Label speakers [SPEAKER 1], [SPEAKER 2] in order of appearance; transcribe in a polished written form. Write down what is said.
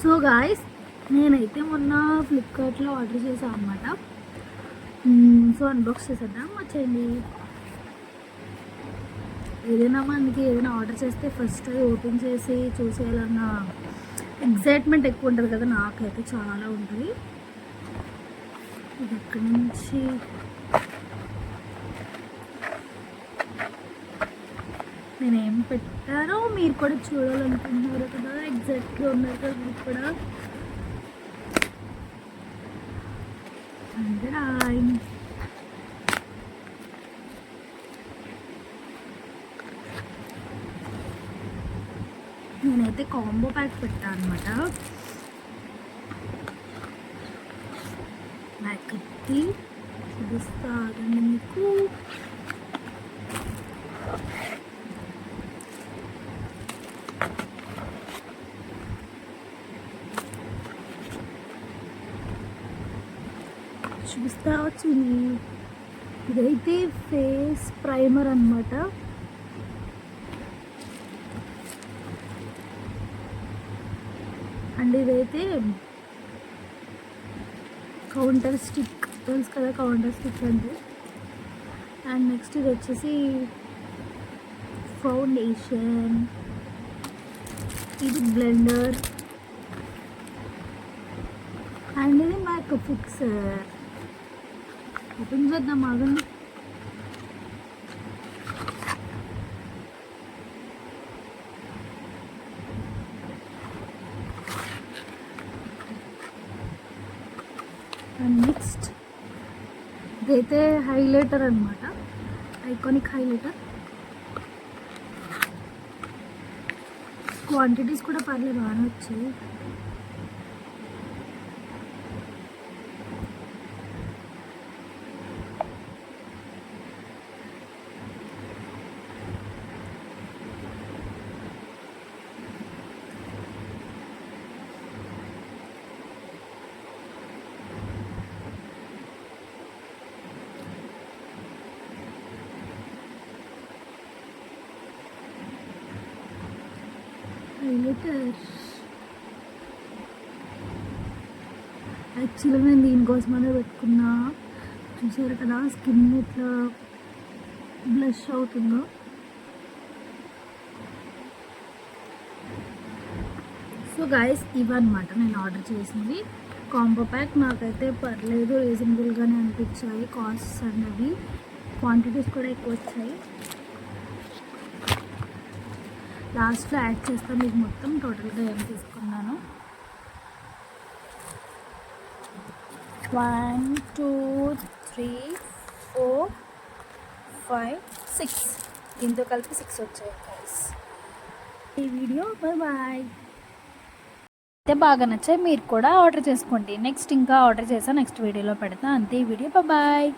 [SPEAKER 1] So guys, నేనైతే మొన్న ఫ్లిప్కార్ట్లో ఆర్డర్ చేశాను అనమాట. సో అన్బాక్స్ చేసేద్దాం వచ్చేయండి. ఏదైనా మనకి ఏదైనా ఆర్డర్ చేస్తే ఫస్ట్ ఓపెన్ చేసి చూసేయాలన్న ఎగ్జైట్మెంట్ ఎక్కువ ఉంటుంది కదా, నాకైతే చాలా ఉంటుంది. ఇది ఎక్కడి నుంచి నేనేం పెట్టారో మీరు కూడా చూడాలనుకుంటున్నారు కదా, ఎగ్జాక్ట్గా ఉన్నారు కదా మీరు కూడా. నేనైతే కాంబో ప్యాక్ పెట్టాను అనమాట. ప్యాక్ ఎత్తి చూపిస్తానండి మీకు. చూపిస్తా వచ్చింది. ఇదైతే ఫేస్ ప్రైమర్ అన్నమాట. అండ్ ఇదైతే కౌంటర్ స్టిక్, తెలుసు కదా కౌంటర్ స్టిక్ అంటే. అండ్ నెక్స్ట్ ఇది వచ్చేసి ఫౌండేషన్, ఇది బ్లెండర్, అండ్ ఇది మేకప్ ఫిక్సర్. ఓపెన్ చేద్దాం ఆగండి. అండ్ నెక్స్ట్ ఇదైతే హైలైటర్ అనమాట, ఐకానిక్ హైలైటర్. క్వాంటిటీస్ కూడా పర్లేదు, బాగానే వచ్చాయి. యాక్చువల్గా నేను దీనికోసమనే పెట్టుకున్నా. చూసారు కదా స్కిన్ ఇట్లా బ్లష్ అవుతుందో. సో గాయస్, ఇవన్నమాట నేను ఆర్డర్ చేసినవి. కాంబో ప్యాక్ నాకైతే పర్లేదు, రీజనబుల్గానే అనిపించాయి కాస్ట్స్ అన్నవి. క్వాంటిటీస్ కూడా ఎక్కువ వచ్చాయి. లాస్ట్లో యాడ్ చేస్తాను మీకు మొత్తం టోటల్గా ఏం తీసుకున్నాను. 1 2 3 4 5 6 దీంతో కలిపి 6 వచ్చాయి గైస్. ఈ వీడియో బాయ్. అయితే బాగా నచ్చాయి, మీరు కూడా ఆర్డర్ చేసుకోండి. నెక్స్ట్ ఇంకా ఆర్డర్ చేసా, నెక్స్ట్ వీడియోలో పెడతా. అంతే ఈ వీడియో బాయ్.